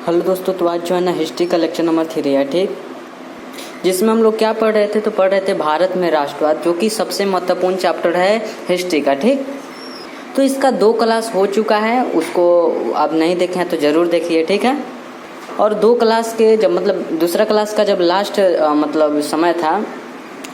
Hello दोस्तों, तो आज जो है ना हिस्ट्री का लेक्चर नंबर 3 है, ठीक। जिसमें हम लोग क्या पढ़ रहे थे, तो पढ़ रहे थे भारत में राष्ट्रवाद, जो कि सबसे महत्वपूर्ण चैप्टर है हिस्ट्री का, ठीक। तो इसका 2 क्लास हो चुका है, उसको आप नहीं देखे हैं तो ज़रूर देखिए, ठीक है। और 2 क्लास के जब मतलब दूसरा क्लास का जब लास्ट मतलब समय था,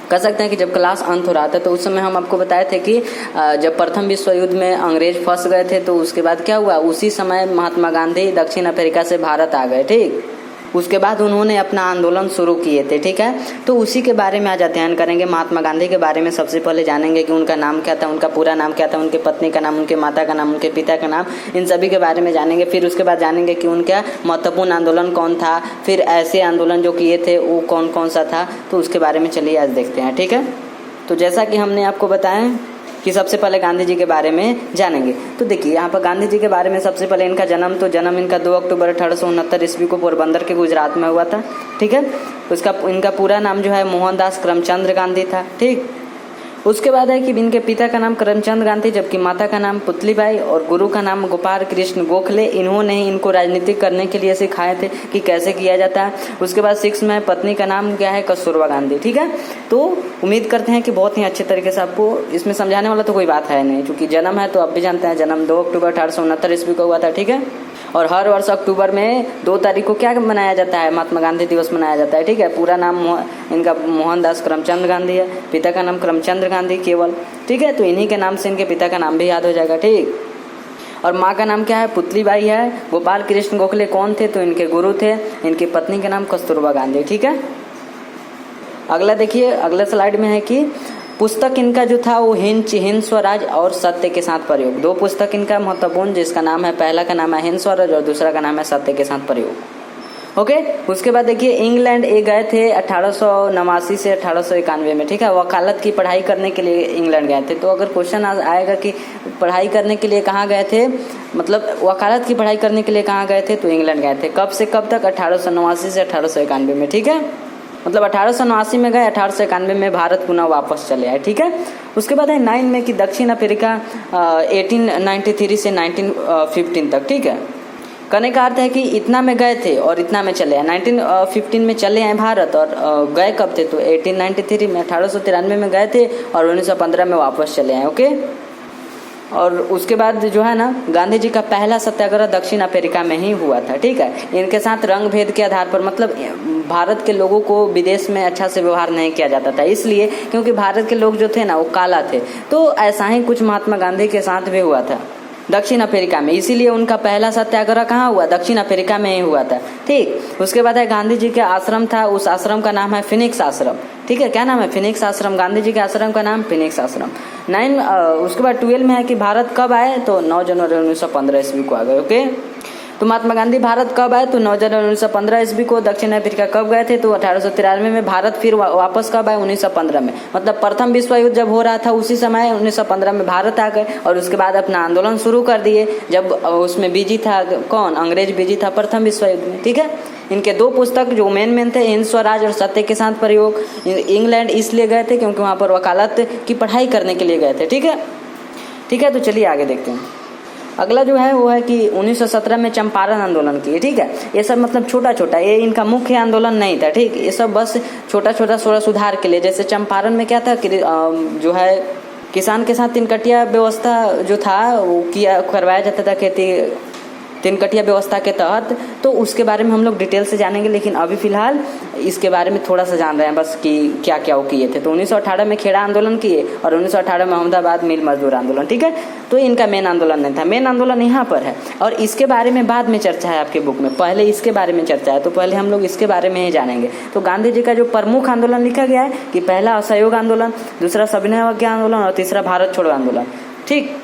कह सकते हैं कि जब क्लास अंत हो रहा था, तो उस समय हम आपको बताए थे कि जब प्रथम विश्व युद्ध में अंग्रेज फंस गए थे, तो उसके बाद क्या हुआ, उसी समय महात्मा गांधी दक्षिण अफ्रीका से भारत आ गए, ठीक। उसके बाद उन्होंने अपना आंदोलन शुरू किए थे, ठीक है। तो उसी के बारे में आज अध्ययन करेंगे। महात्मा गांधी के बारे में सबसे पहले जानेंगे कि उनका नाम क्या था, उनका पूरा नाम क्या था, उनके पत्नी का नाम, उनके माता का नाम, उनके पिता का नाम, इन सभी के बारे में जानेंगे। फिर उसके बाद जानेंगे कि उनका महत्वपूर्ण आंदोलन कौन था, फिर ऐसे आंदोलन जो किए थे वो कौन कौन सा था, तो उसके बारे में चलिए आज देखते हैं, ठीक है। तो जैसा कि हमने आपको बताया कि सबसे पहले गांधी जी के बारे में जानेंगे। तो देखिए यहाँ पर गांधी जी के बारे में सबसे पहले इनका जन्म इनका 2 अक्टूबर 1869 ईस्वी को पोरबंदर के गुजरात में हुआ था, ठीक है। इनका पूरा नाम जो है मोहनदास करमचंद गांधी था, ठीक। उसके बाद है कि इनके पिता का नाम करमचंद गांधी, जबकि माता का नाम पुतलीबाई और गुरु का नाम गोपाल कृष्ण गोखले। इन्होंने ही इनको राजनीतिक करने के लिए सिखाए थे कि कैसे किया जाता है। उसके बाद 6 में पत्नी का नाम क्या है, कस्तूरबा गांधी, ठीक है। तो उम्मीद करते हैं कि बहुत ही अच्छे तरीके से आपको इसमें समझाने वाला तो कोई बात है नहीं, क्योंकि जन्म है तो आप भी जानते हैं, जन्म 2 अक्टूबर 1869 ईस्वी को हुआ था, ठीक है। और हर वर्ष अक्टूबर में 2 तारीख को क्या मनाया जाता है, महात्मा गांधी दिवस मनाया जाता है, ठीक है। पूरा नाम इनका मोहनदास करमचंद गांधी है, पिता का नाम करमचंद गांधी केवल, ठीक है। तो इन्हीं के नाम से इनके पिता का नाम भी याद हो जाएगा, ठीक। और माँ का नाम क्या है, पुतलीबाई है। गोपाल कृष्ण गोखले कौन थे, तो इनके गुरु थे। इनकी पत्नी का नाम कस्तूरबा गांधी, ठीक है। अगला देखिए, अगला स्लाइड में है कि पुस्तक इनका जो था वो हिंद स्वराज और सत्य के साथ प्रयोग। 2 पुस्तक इनका महत्वपूर्ण, जिसका नाम है, पहला का नाम है हिंद स्वराज और दूसरा का नाम है सत्य के साथ प्रयोग, ओके। उसके बाद देखिए इंग्लैंड गए थे 1889 से 1891 में, ठीक है। वकालत की पढ़ाई करने के लिए इंग्लैंड गए थे। तो अगर क्वेश्चन आएगा कि पढ़ाई करने के लिए कहाँ गए थे, मतलब वकालत की पढ़ाई करने के लिए कहाँ गए थे, तो इंग्लैंड गए थे। कब से कब तक, 1889 से 1891 में, ठीक है। मतलब 1889 में गए, 1891 में भारत पुनः वापस चले आए, ठीक है। उसके बाद है 9 में कि दक्षिण अफ्रीका 1893 से 1915 तक, ठीक है। कहने का अर्थ है कि इतना में गए थे और इतना में चले आए। 1915 में चले आए भारत, और गए कब थे, तो 1893 में, 1893 में गए थे और 1915 में वापस चले आए, ओके। और उसके बाद जो है ना, गांधी जी का पहला सत्याग्रह दक्षिण अफ्रीका में ही हुआ था, ठीक है। इनके साथ रंग भेद के आधार पर, मतलब भारत के लोगों को विदेश में अच्छा से व्यवहार नहीं किया जाता था, इसलिए क्योंकि भारत के लोग जो थे ना वो काला थे। तो ऐसा ही कुछ महात्मा गांधी के साथ भी हुआ था दक्षिण अफ्रीका में, इसीलिए उनका पहला सत्याग्रह कहाँ हुआ, दक्षिण अफ्रीका में ही हुआ था, ठीक। उसके बाद है गांधी जी का आश्रम था, उस आश्रम का नाम है फिनिक्स आश्रम, ठीक है। क्या नाम है, फिनिक्स आश्रम। गांधी जी के आश्रम का नाम फिनिक्स आश्रम। उसके बाद 12 में है कि भारत कब आए, तो 9 जनवरी 1915 ईस्वी को आ गए, ओके। तो महात्मा गांधी भारत कब आए, तो 9 जनवरी 1915 ईस्वी को। दक्षिण अफ्रीका कब गए थे, तो 1893 में। भारत फिर वापस कब आए, 1915 में। मतलब प्रथम विश्व युद्ध जब हो रहा था उसी समय 1915 में भारत आ गए, और उसके बाद अपना आंदोलन शुरू कर दिए। जब उसमें बिजी था कौन, अंग्रेज बिजी था प्रथम विश्व युद्ध में, ठीक है। इनके 2 पुस्तक जो मेन थे, हिंद स्वराज और सत्य के साथ प्रयोग। इंग्लैंड इसलिए गए थे क्योंकि वहाँ पर वकालत की पढ़ाई करने के लिए गए थे, ठीक है, ठीक है। तो चलिए आगे देखते हैं। अगला जो है वो है कि 1917 में चंपारण आंदोलन किए, ठीक है। ये सब मतलब छोटा छोटा, ये इनका मुख्य आंदोलन नहीं था, ठीक। ये सब बस छोटा छोटा सुधार के लिए। जैसे चंपारण में क्या था कि जो है किसान के साथ 3 कटिया व्यवस्था जो था वो करवाया जाता था, खेती 3 कटिया व्यवस्था के तहत। तो उसके बारे में हम लोग डिटेल से जानेंगे, लेकिन अभी फिलहाल इसके बारे में थोड़ा सा जान रहे हैं बस कि क्या क्या वो किए थे। तो 1918 में खेड़ा आंदोलन किए और 1918 में अहमदाबाद मिल मजदूर आंदोलन, ठीक है। तो इनका मेन आंदोलन नहीं था, मेन आंदोलन यहाँ पर है, और इसके बारे में बाद में चर्चा है आपके बुक में, पहले इसके बारे में चर्चा है। तो पहले हम लोग इसके बारे में ही जानेंगे। तो गांधी जी का जो प्रमुख आंदोलन लिखा गया है कि पहला असहयोग आंदोलन, दूसरा सविनय अवज्ञा आंदोलन और तीसरा भारत छोड़ो आंदोलन, ठीक।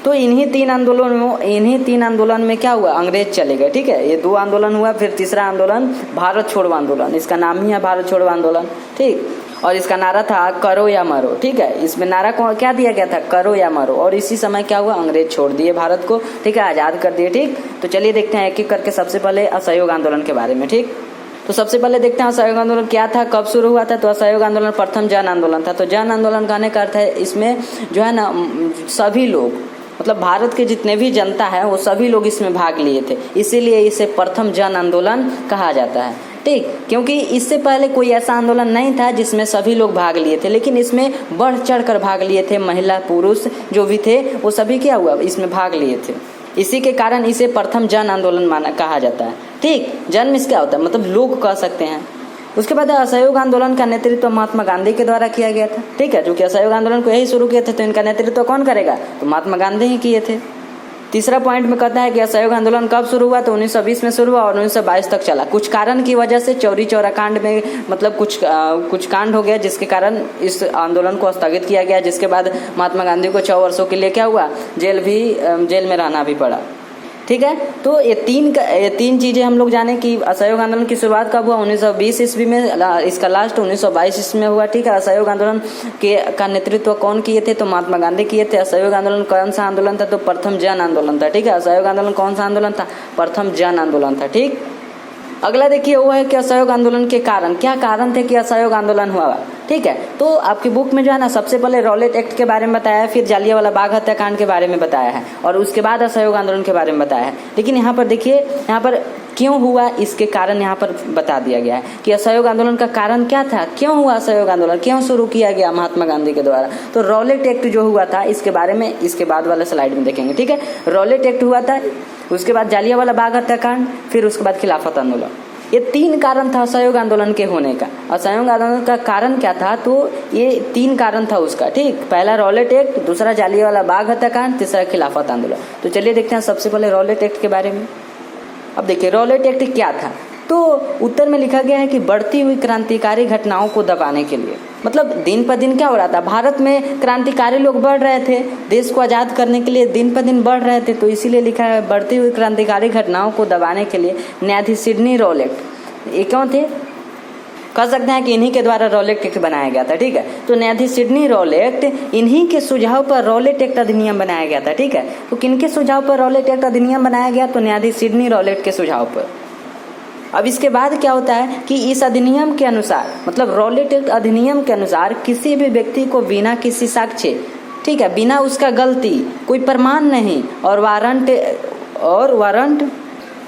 तो इन्हीं 3 आंदोलन में क्या हुआ, अंग्रेज चले गए, ठीक है। ये 2 आंदोलन हुआ, फिर तीसरा आंदोलन भारत छोड़ो आंदोलन, इसका नाम ही है भारत छोड़ो आंदोलन, ठीक। और इसका नारा था करो या मरो, ठीक है। इसमें नारा क्या दिया गया था, करो या मरो। और इसी समय क्या हुआ, अंग्रेज छोड़ दिए भारत को, ठीक है, आज़ाद कर दिए, ठीक। तो चलिए देखते हैं एक एक करके। सबसे पहले असहयोग आंदोलन के बारे में, ठीक। तो सबसे पहले देखते हैं असहयोग आंदोलन क्या था, कब शुरू हुआ था। तो असहयोग आंदोलन प्रथम जन आंदोलन था। तो जन आंदोलन कहने का अर्थ है इसमें जो है ना सभी लोग मतलब भारत के जितने भी जनता है वो सभी लोग इसमें भाग लिए थे, इसीलिए इसे प्रथम जन आंदोलन कहा जाता है। ठीक, क्योंकि इससे पहले कोई ऐसा आंदोलन नहीं था जिसमें सभी लोग भाग लिए थे, लेकिन इसमें बढ़ चढ़ कर भाग लिए थे। महिला पुरुष जो भी थे वो सभी क्या हुआ, इसमें भाग लिए थे। इसी के कारण इसे प्रथम जन आंदोलन माना कहा जाता है। ठीक, जन में क्या होता है, मतलब लोग कह सकते हैं। उसके बाद असहयोग आंदोलन का नेतृत्व महात्मा गांधी के द्वारा किया गया था। ठीक है, जो कि असहयोग आंदोलन को यही शुरू किए थे, तो इनका नेतृत्व कौन करेगा, तो महात्मा गांधी ही किए थे। तीसरा पॉइंट में कहता है कि असहयोग आंदोलन कब शुरू हुआ, तो 1920 में शुरू हुआ और 1922 तक चला। कुछ कारण की वजह से चौरी चौरा कांड में मतलब कुछ कांड हो गया, जिसके कारण इस आंदोलन को स्थगित किया गया, जिसके बाद महात्मा गांधी को 6 वर्षों के लिए क्या हुआ, जेल में रहना भी पड़ा। ठीक है, तो ये तीन चीज़ें हम लोग जाने कि असहयोग आंदोलन की शुरुआत कब हुआ, 1920 ईस्वी में, इसका लास्ट 1922 ईस्वी में हुआ। ठीक है, असहयोग आंदोलन का नेतृत्व कौन किए थे, तो महात्मा गांधी किए थे। असहयोग आंदोलन कौन सा आंदोलन था, तो प्रथम जन आंदोलन था। ठीक है, असहयोग आंदोलन कौन सा आंदोलन था, प्रथम जन आंदोलन था। ठीक, अगला देखिए वो है कि असहयोग आंदोलन के कारण, क्या कारण थे कि असहयोग आंदोलन हुआ। ठीक है, तो आपकी बुक में जो है ना सबसे पहले रॉलेट एक्ट के बारे में बताया है, फिर जालियांवाला बाग हत्याकांड के बारे में बताया है, और उसके बाद असहयोग आंदोलन के बारे में बताया है। लेकिन यहाँ पर देखिए, यहाँ पर क्यों हुआ इसके कारण यहाँ पर बता दिया गया है कि असहयोग आंदोलन का कारण क्या था, क्यों हुआ असहयोग आंदोलन, क्यों शुरू किया गया महात्मा गांधी के द्वारा। तो रॉलेट एक्ट जो हुआ था इसके बारे में इसके बाद वाले स्लाइड में देखेंगे। ठीक है, रॉलेट एक्ट हुआ था, उसके बाद जालियांवाला बाग हत्याकांड, फिर उसके बाद खिलाफत आंदोलन। ये 3 कारण था असहयोग आंदोलन के होने का। असहयोग आंदोलन का कारण क्या था, तो ये 3 कारण था उसका। ठीक, पहला रॉलेट एक्ट, दूसरा जालियांवाला बाग हत्याकांड, तीसरा खिलाफत आंदोलन। तो चलिए देखते हैं सबसे पहले रॉलेट एक्ट के बारे में। अब देखिए रॉलेट एक्ट क्या था, तो उत्तर में लिखा गया है कि बढ़ती हुई क्रांतिकारी घटनाओं को दबाने के लिए, मतलब दिन पर दिन क्या हो रहा था, भारत में क्रांतिकारी लोग बढ़ रहे थे, देश को आज़ाद करने के लिए दिन पर दिन बढ़ रहे थे, तो इसीलिए लिखा है बढ़ती हुई क्रांतिकारी घटनाओं को दबाने के लिए न्यायाधीश सिडनी रॉलेट, ये कौन थे, कह सकते हैं कि इन्हीं के द्वारा रॉलेट एक्ट बनाया गया था। ठीक है, तो न्यायाधीश सिडनी रॉलेट, इन्हीं के सुझाव पर रॉलेट एक्ट अधिनियम बनाया गया था। ठीक है, तो किनके सुझाव पर रॉलेट एक्ट अधिनियम बनाया गया, तो न्यायाधीश सिडनी रॉलेट के सुझाव पर। अब इसके बाद क्या होता है कि इस अधिनियम के अनुसार, मतलब रॉलेट एक्ट अधिनियम के अनुसार, किसी भी व्यक्ति को बिना किसी साक्ष्य, ठीक है, बिना उसका गलती, कोई प्रमाण नहीं और वारंट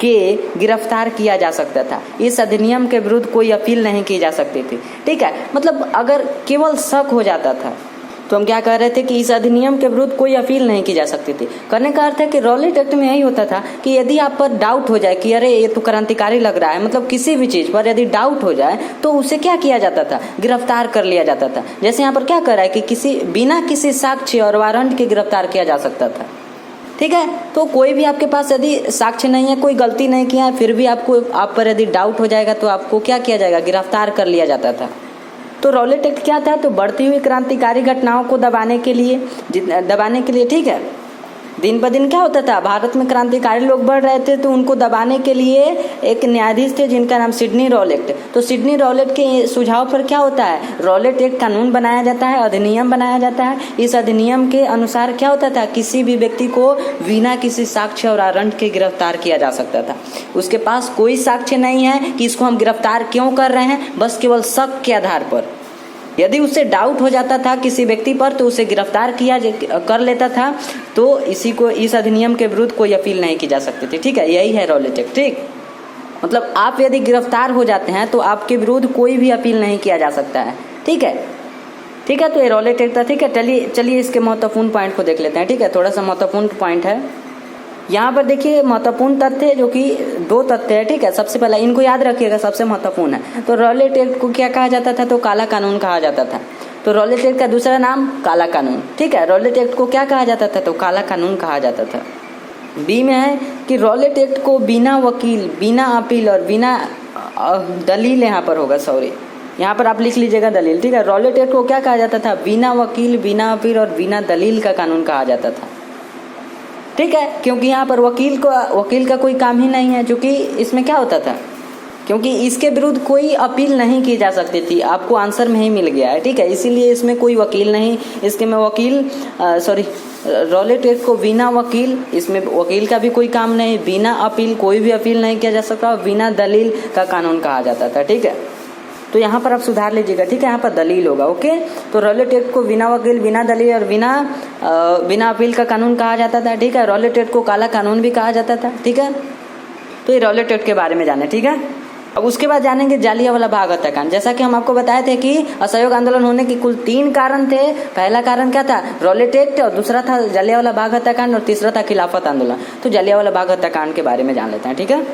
के गिरफ्तार किया जा सकता था। इस अधिनियम के विरुद्ध कोई अपील नहीं की जा सकती थी। ठीक है, मतलब अगर केवल शक हो जाता था तो हम क्या कह रहे थे कि इस अधिनियम के विरुद्ध कोई अपील नहीं की जा सकती थी। करने का अर्थ है कि रॉलेट एक्ट में यही होता था कि यदि आप पर डाउट हो जाए कि अरे ये तो क्रांतिकारी लग रहा है, मतलब किसी भी चीज़ पर यदि डाउट हो जाए तो उसे क्या किया जाता था, गिरफ्तार कर लिया जाता था। जैसे यहाँ पर क्या कर रहा है कि बिना किसी साक्ष्य और वारंट के गिरफ्तार किया जा सकता था। ठीक है, तो कोई भी आपके पास यदि साक्ष्य नहीं है, कोई गलती नहीं किया है, फिर भी आप पर यदि डाउट हो जाएगा तो आपको क्या किया जाएगा, गिरफ्तार कर लिया जाता था। तो रॉलेट एक्ट क्या था, तो बढ़ती हुई क्रांतिकारी घटनाओं को दबाने के लिए ठीक है, दिन ब दिन क्या होता था, भारत में क्रांतिकारी लोग बढ़ रहे थे, तो उनको दबाने के लिए एक न्यायाधीश थे जिनका नाम सिडनी रॉलेट। तो सिडनी रॉलेट के सुझाव पर क्या होता है, रॉलेट एक कानून बनाया जाता है, अधिनियम बनाया जाता है। इस अधिनियम के अनुसार क्या होता था, किसी भी व्यक्ति को बिना किसी साक्ष्य और वारंट के गिरफ्तार किया जा सकता था। उसके पास कोई साक्ष्य नहीं है कि इसको हम गिरफ्तार क्यों कर रहे हैं, बस केवल शक के आधार पर यदि उससे डाउट हो जाता था किसी व्यक्ति पर तो उसे गिरफ्तार कर लेता था। तो इस अधिनियम के विरुद्ध कोई अपील नहीं की जा सकती थी। ठीक है, यही है रॉलेट एक्ट। ठीक, मतलब आप यदि गिरफ्तार हो जाते हैं तो आपके विरुद्ध कोई भी अपील नहीं किया जा सकता है। ठीक है, तो ये रॉलेट एक्ट था। ठीक है, चलिए इसके महत्वपूर्ण पॉइंट को देख लेते हैं। ठीक है, थोड़ा सा महत्वपूर्ण पॉइंट है यहाँ पर। देखिए महत्वपूर्ण तथ्य जो कि 2 तथ्य है। ठीक है, सबसे पहला इनको याद रखिएगा, सबसे महत्वपूर्ण है। तो रॉलेट एक्ट को क्या कहा जाता था, तो काला कानून कहा जाता था। तो रॉलेट एक्ट का दूसरा नाम काला कानून। ठीक है, रॉलेट एक्ट को क्या कहा जाता था, तो काला कानून कहा जाता था। बी में है कि रॉलेट एक्ट को बिना वकील, बिना अपील और बिना दलील, यहाँ पर होगा सॉरी, यहाँ पर आप लिख लीजिएगा दलील। ठीक है, रॉलेट एक्ट को क्या कहा जाता था, बिना वकील, बिना अपील और बिना दलील का कानून कहा जाता था। ठीक है, क्योंकि यहाँ पर वकील का कोई काम ही नहीं है, जो कि इसमें क्या होता था, क्योंकि इसके विरुद्ध कोई अपील नहीं की जा सकती थी। आपको आंसर में ही मिल गया है। ठीक है, इसीलिए इसमें कोई वकील नहीं, इसके में रॉलेट एक्ट को बिना वकील, इसमें वकील का भी कोई काम नहीं, बिना अपील, कोई भी अपील नहीं किया जा सकता, और बिना दलील का कानून कहा जाता था। ठीक है, तो यहाँ पर आप सुधार लीजिएगा, ठीक है। यहाँ पर दलील होगा, ओके। तो रॉलेट एक्ट को बिना वकील, बिना दलील और बिना अपील का कानून कहा जाता था, ठीक है। रॉलेट एक्ट को काला कानून भी कहा जाता था, ठीक है। तो ये रॉलेट एक्ट के बारे में जाने, ठीक है। अब उसके बाद जानेंगे जालियांवाला बाग हत्याकांड। जैसा कि हम आपको बताए थे कि असहयोग आंदोलन होने के कुल 3 कारण थे। पहला कारण क्या था? रॉलेट एक्ट, और दूसरा था जालियांवाला बाग हत्याकांड, और तीसरा था खिलाफत आंदोलन। तो जालियांवाला बाग हत्याकांड के बारे में जान लेते हैं, ठीक है।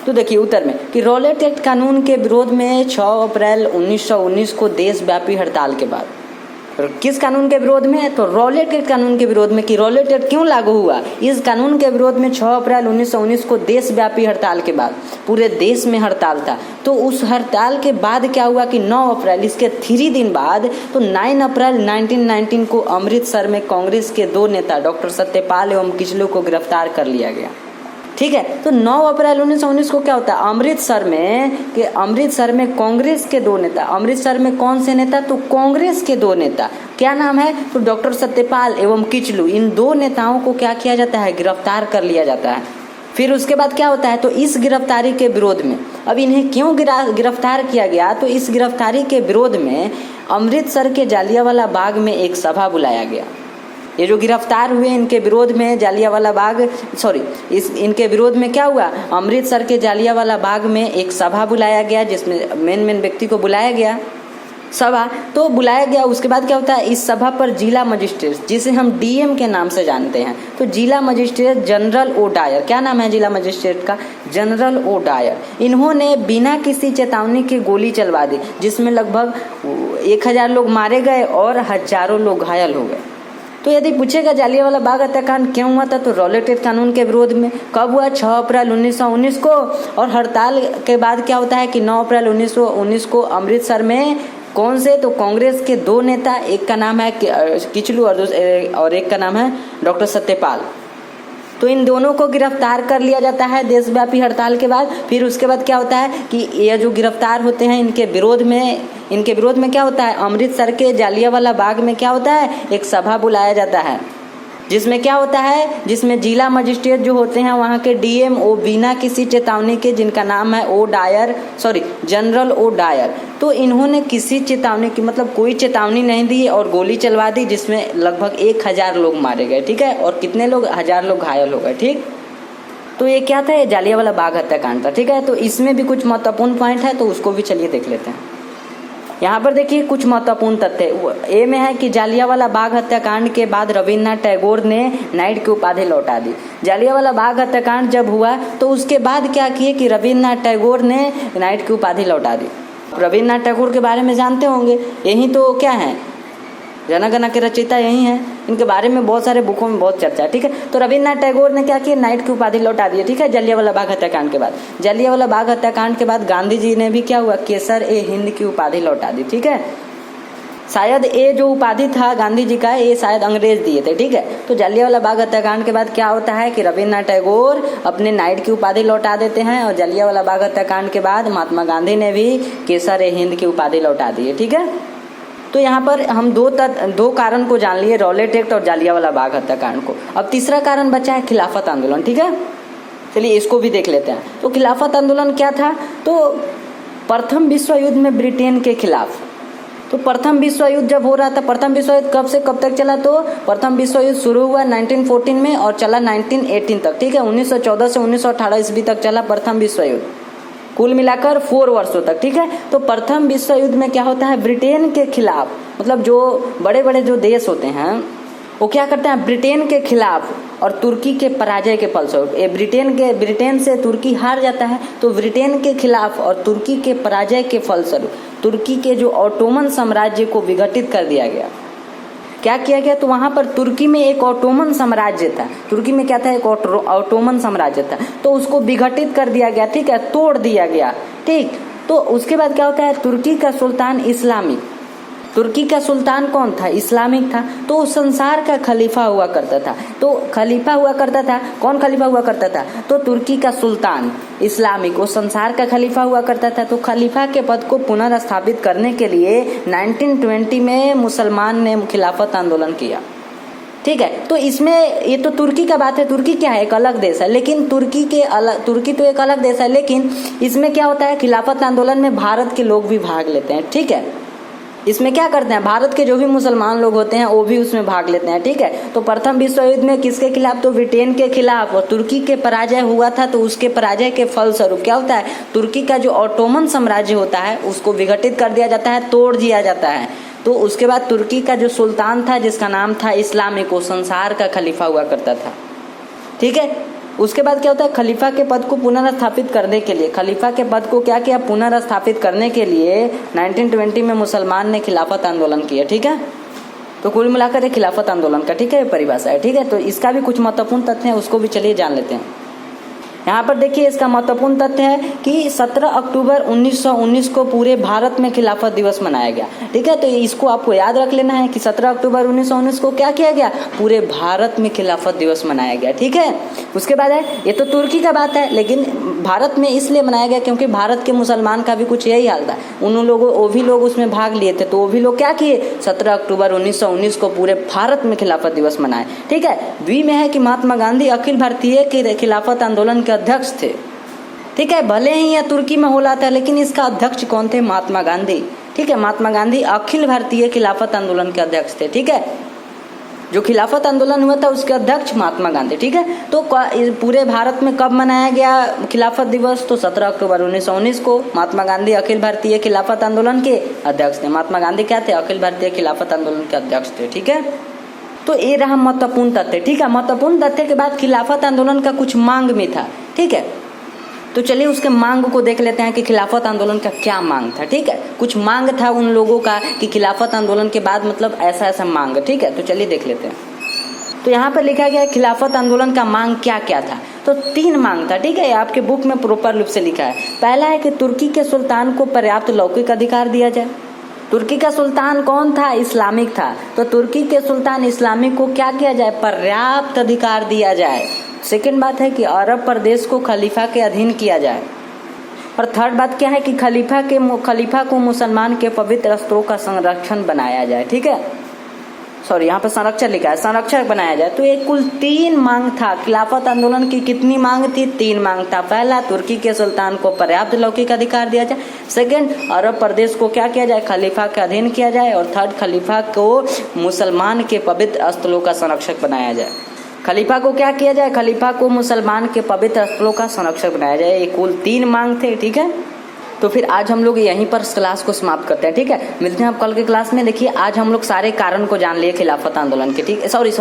तो देखिए उत्तर में कि रॉलेट एक्ट कानून के विरोध में 6 अप्रैल 1919 को देशव्यापी हड़ताल के बाद, किस कानून के विरोध में? तो रॉलेट एक्ट कानून के विरोध में। कि रॉलेट एक्ट क्यों लागू हुआ? इस कानून के विरोध में 6 अप्रैल 1919 को देशव्यापी हड़ताल के बाद, पूरे देश में हड़ताल था। तो उस हड़ताल के बाद क्या हुआ कि 9 अप्रैल, इसके 3 दिन बाद, तो 9 अप्रैल 1919 को अमृतसर में कांग्रेस के 2 नेता डॉक्टर सत्यपाल एवं किचलू को गिरफ्तार कर लिया गया, ठीक है। तो 9 अप्रैल 1919 को क्या होता है? अमृतसर में कांग्रेस के 2 नेता, अमृतसर में कौन से नेता? तो कांग्रेस के 2 नेता, क्या नाम है? तो डॉक्टर सत्यपाल एवं किचलू, इन 2 नेताओं को क्या किया जाता है? गिरफ्तार कर लिया जाता है। फिर उसके बाद क्या होता है? तो इस गिरफ्तारी के विरोध में, अब इन्हें क्यों गिरफ्तार किया गया? तो इस गिरफ्तारी के विरोध में अमृतसर के जालियांवाला बाग में एक सभा बुलाया गया। ये जो गिरफ्तार हुए इनके विरोध में जालियांवाला बाग, इनके विरोध में क्या हुआ? अमृतसर के जालियांवाला बाग में एक सभा बुलाया गया, जिसमें मेन व्यक्ति को बुलाया गया, सभा तो बुलाया गया। उसके बाद क्या होता है? इस सभा पर जिला मजिस्ट्रेट, जिसे हम डीएम के नाम से जानते हैं, तो जिला मजिस्ट्रेट जनरल ओ डायर, क्या नाम है जिला मजिस्ट्रेट का? जनरल ओ डायर, इन्होंने बिना किसी चेतावनी के गोली चलवा दी, जिसमें लगभग 1000 लोग मारे गए और हजारों लोग घायल हो गए। तो यदि पूछेगा जालियांवाला बाग हत्याकांड क्यों हुआ था, तो रॉलेट एक्ट कानून के विरोध में। कब हुआ? 6 अप्रैल 1919 को। और हड़ताल के बाद क्या होता है कि 9 अप्रैल 1919 को अमृतसर में कौन से? तो कांग्रेस के 2 नेता, एक का नाम है किचलू और एक का नाम है डॉक्टर सत्यपाल, तो इन दोनों को गिरफ्तार कर लिया जाता है देशव्यापी हड़ताल के बाद। फिर उसके बाद क्या होता है कि ये जो गिरफ्तार होते हैं इनके विरोध में क्या होता है? अमृतसर के जालियांवाला बाग में क्या होता है? एक सभा बुलाया जाता है, जिसमें क्या होता है? जिसमें जिला मजिस्ट्रेट जो होते हैं वहाँ के डीएम, वो बिना किसी चेतावनी के, जिनका नाम है जनरल ओ डायर, तो इन्होंने किसी चेतावनी की, मतलब कोई चेतावनी नहीं दी और गोली चलवा दी, जिसमें लगभग 1000 लोग मारे गए, ठीक है। और कितने लोग? 1000 लोग घायल हो गए, ठीक। तो ये क्या था? ये जालियांवाला बाग हत्याकांड था, ठीक है। तो इसमें भी कुछ महत्वपूर्ण पॉइंट है, तो उसको भी चलिए देख लेते हैं। यहाँ पर देखिए कुछ महत्वपूर्ण तथ्य ए में है कि जालियांवाला बाग हत्याकांड के बाद रविन्द्रनाथ टैगोर ने नाइट की उपाधि लौटा दी। जालियांवाला बाग हत्याकांड जब हुआ तो उसके बाद क्या किए कि रविन्द्रनाथ टैगोर ने नाइट की उपाधि लौटा दी। रविन्द्रनाथ टैगोर के बारे में जानते होंगे, यही तो क्या है, जनगणना के रचयिता यही हैं। इनके बारे में बहुत सारे बुकों में बहुत चर्चा है, ठीक है। तो रविन्द्रनाथ टैगोर ने क्या किया? नाइट की उपाधि लौटा दी, ठीक है, जालियांवाला बाग हत्याकांड के बाद। जालियांवाला बाग हत्याकांड के बाद गांधी जी ने भी क्या हुआ? केसर ए हिंद की उपाधि लौटा दी, ठीक है। शायद ये जो उपाधि था गांधी जी का, ये शायद अंग्रेज दिए थे, ठीक है। तो जालियांवाला बाग हत्याकांड के बाद क्या होता है कि रविन्द्रनाथ टैगोर अपने नाइट की उपाधि लौटा देते हैं, और जालियांवाला बाग हत्याकांड के बाद महात्मा गांधी ने भी केसर ए हिंद की उपाधि लौटा दी है, ठीक है। तो यहाँ पर हम दो कारण को जान लिए, रॉलेट एक्ट और जालियांवाला बाग हत्याकांड को। अब तीसरा कारण बचा है खिलाफत आंदोलन, ठीक है। चलिए इसको भी देख लेते हैं। तो खिलाफत आंदोलन क्या था? तो प्रथम विश्व युद्ध में ब्रिटेन के खिलाफ, तो प्रथम विश्व युद्ध जब हो रहा था, प्रथम विश्व युद्ध कब से कब तक चला? तो प्रथम विश्व युद्ध शुरू हुआ 1914 में और चला 1918 तक, ठीक है। 1914 से 1918 ईस्वी तक चला प्रथम विश्व युद्ध, कुल मिलाकर 4 वर्षों तक, ठीक है। तो प्रथम विश्व युद्ध में क्या होता है? ब्रिटेन के खिलाफ, मतलब जो बड़े बड़े जो देश होते हैं वो क्या करते हैं? ब्रिटेन के खिलाफ और तुर्की के पराजय के फलस्वरूप, ब्रिटेन से तुर्की हार जाता है, तो ब्रिटेन के खिलाफ और तुर्की के पराजय के फलस्वरूप तुर्की के जो ऑटोमन साम्राज्य को विघटित कर दिया गया। क्या किया गया? तो वहां पर तुर्की में एक ऑटोमन साम्राज्य था, तुर्की में क्या था? एक ऑटोमन साम्राज्य था, तो उसको विघटित कर दिया गया, ठीक है, तोड़ दिया गया, ठीक। तो उसके बाद क्या होता है? तुर्की का सुल्तान इस्लामिक, तुर्की का सुल्तान कौन था? इस्लामिक था, तो उस संसार का खलीफा हुआ करता था। तो खलीफा हुआ करता था, कौन खलीफा हुआ करता था? तो तुर्की का सुल्तान इस्लामिक, वो संसार का खलीफा हुआ करता था। तो खलीफा के पद को पुनर्स्थापित करने के लिए 1920 में मुसलमान ने खिलाफत आंदोलन किया, ठीक है। तो इसमें ये तो तुर्की का बात है, तुर्की क्या है, एक अलग देश है, लेकिन तुर्की तो एक अलग देश है, लेकिन इसमें क्या होता है, खिलाफत आंदोलन में भारत के लोग भी भाग लेते हैं, ठीक है। इसमें क्या करते हैं, भारत के जो भी मुसलमान लोग होते हैं वो भी उसमें भाग लेते हैं, ठीक है। तो प्रथम विश्व युद्ध में किसके खिलाफ, तो ब्रिटेन के खिलाफ, और तुर्की के पराजय हुआ था। तो उसके पराजय के फलस्वरूप क्या होता है, तुर्की का जो ऑटोमन साम्राज्य होता है उसको विघटित कर दिया जाता है, तोड़ दिया जाता है। तो उसके बाद तुर्की का जो सुल्तान था जिसका नाम था इस्लामिक, वो संसार का खलीफा हुआ करता था, ठीक है। उसके बाद क्या होता है, खलीफा के पद को पुनर्स्थापित करने के लिए, खलीफा के पद को क्या किया, पुनर्स्थापित करने के लिए 1920 में मुसलमान ने खिलाफत आंदोलन किया, ठीक है। तो कुल मिलाकर ये खिलाफत आंदोलन का, ठीक है, परिभाषा है, ठीक है। तो इसका भी कुछ महत्वपूर्ण तथ्य है, उसको भी चलिए जान लेते हैं। यहाँ पर देखिए इसका महत्वपूर्ण तथ्य है कि 17 अक्टूबर 1919 को पूरे भारत में खिलाफत दिवस मनाया गया, ठीक है। तो इसको आपको याद रख लेना है कि 17 अक्टूबर 1919 को क्या किया गया, पूरे भारत में खिलाफत दिवस मनाया गया, ठीक है। उसके बाद है, ये तो तुर्की का बात है, लेकिन भारत में इसलिए मनाया गया क्योंकि भारत के मुसलमान का भी कुछ यही हाल था, उन लोगों वो भी लोग उसमें भाग लिए थे। तो वो भी लोग क्या किए, 17 अक्टूबर 1919 को पूरे भारत में खिलाफत दिवस मनाए, ठीक है। बी में है कि महात्मा गांधी अखिल भारतीय खिलाफत आंदोलन के अध्यक्ष थे, ठीक है। भले ही यह तुर्की में हो रहा था, लेकिन इसका अध्यक्ष कौन थे, महात्मा गांधी, ठीक है। महात्मा गांधी अखिल भारतीय खिलाफत आंदोलन के अध्यक्ष थे, ठीक है। जो खिलाफत आंदोलन हुआ था उसके अध्यक्ष महात्मा गांधी, ठीक है। तो पूरे भारत में कब मनाया गया खिलाफत दिवस, तो 17 अक्टूबर 1919 को। महात्मा गांधी अखिल भारतीय खिलाफत आंदोलन के अध्यक्ष थे। महात्मा गांधी क्या थे, अखिल भारतीय खिलाफत आंदोलन के अध्यक्ष थे, ठीक है। तो ये रहा महत्वपूर्ण तथ्य, ठीक है। महत्वपूर्ण तथ्य के बाद खिलाफत आंदोलन का कुछ मांग भी था, ठीक है। तो चलिए उसके मांग को देख लेते हैं कि खिलाफत आंदोलन का क्या मांग था, ठीक है। कुछ मांग था उन लोगों का कि खिलाफत आंदोलन के बाद मतलब ऐसा ऐसा मांग, ठीक है। तो चलिए देख लेते हैं। तो यहाँ पर लिखा गया खिलाफत आंदोलन का मांग क्या क्या था, तो 3 मांग था, ठीक है। आपके बुक में प्रॉपर रूप से लिखा है। पहला है कि तुर्की के सुल्तान को पर्याप्त लौकिक अधिकार दिया जाए। तुर्की का सुल्तान कौन था, इस्लामिक था। तो तुर्की के सुल्तान इस्लामिक को क्या किया जाए, पर्याप्त अधिकार दिया जाए। सेकंड बात है कि अरब प्रदेश को खलीफा के अधीन किया जाए। और थर्ड बात क्या है कि खलीफा को मुसलमान के पवित्र अस्त्रों का संरक्षण बनाया जाए, ठीक है। सॉरी, यहाँ पर संरक्षक लिखा है, संरक्षक बनाया जाए। तो ये कुल 3 मांग था। खिलाफत आंदोलन की कितनी मांग थी, 3 मांग था। पहला, तुर्की के सुल्तान को पर्याप्त लौकिक अधिकार दिया जाए। सेकंड, अरब प्रदेश को क्या किया जाए, खलीफा के अधीन किया जाए। और थर्ड, खलीफा को मुसलमान के पवित्र स्थलों का संरक्षक बनाया जाए। खलीफा को क्या किया जाए, खलीफा को मुसलमान के पवित्र स्थलों का संरक्षक बनाया जाए। ये कुल 3 मांग थे, ठीक है। तो फिर आज हम लोग यहीं पर क्लास को समाप्त करते हैं, ठीक है। मिलते हैं आप कल के क्लास में। देखिए आज हम लोग सारे कारण को जान लिए खिलाफत आंदोलन के, ठीक है। सॉरी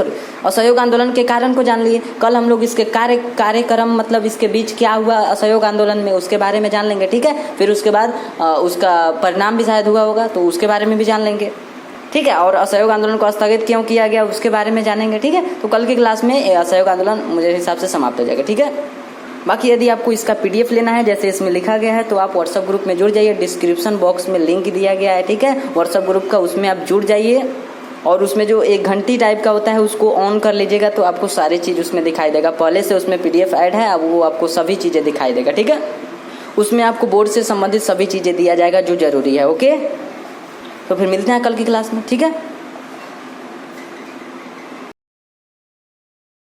असहयोग आंदोलन के कारण को जान लिए। कल हम लोग इसके कार्यक्रम मतलब इसके बीच क्या हुआ असहयोग आंदोलन में, उसके बारे में जान लेंगे, ठीक है। फिर उसके बाद उसका परिणाम भी शायद हुआ होगा तो उसके बारे में भी जान लेंगे, ठीक है। और असहयोग आंदोलन को स्थगित क्यों किया गया उसके बारे में जानेंगे, ठीक है। तो कल की क्लास में असहयोग आंदोलन मुझे हिसाब से समाप्त हो जाएगा, ठीक है। बाकी यदि आपको इसका PDF लेना है जैसे इसमें लिखा गया है तो आप व्हाट्सएप ग्रुप में जुड़ जाइए। डिस्क्रिप्शन बॉक्स में लिंक दिया गया है, ठीक है, व्हाट्सएप ग्रुप का, उसमें आप जुड़ जाइए। और उसमें जो एक घंटी टाइप का होता है उसको ऑन कर लीजिएगा तो आपको सारी चीज़ उसमें दिखाई देगा। पहले से उसमें PDF ऐड है, अब वो आपको सभी चीज़ें दिखाई देगा, ठीक है। उसमें आपको बोर्ड से संबंधित सभी चीज़ें दिया जाएगा जो जरूरी है, ओके। तो फिर मिलते हैं कल की क्लास में, ठीक है।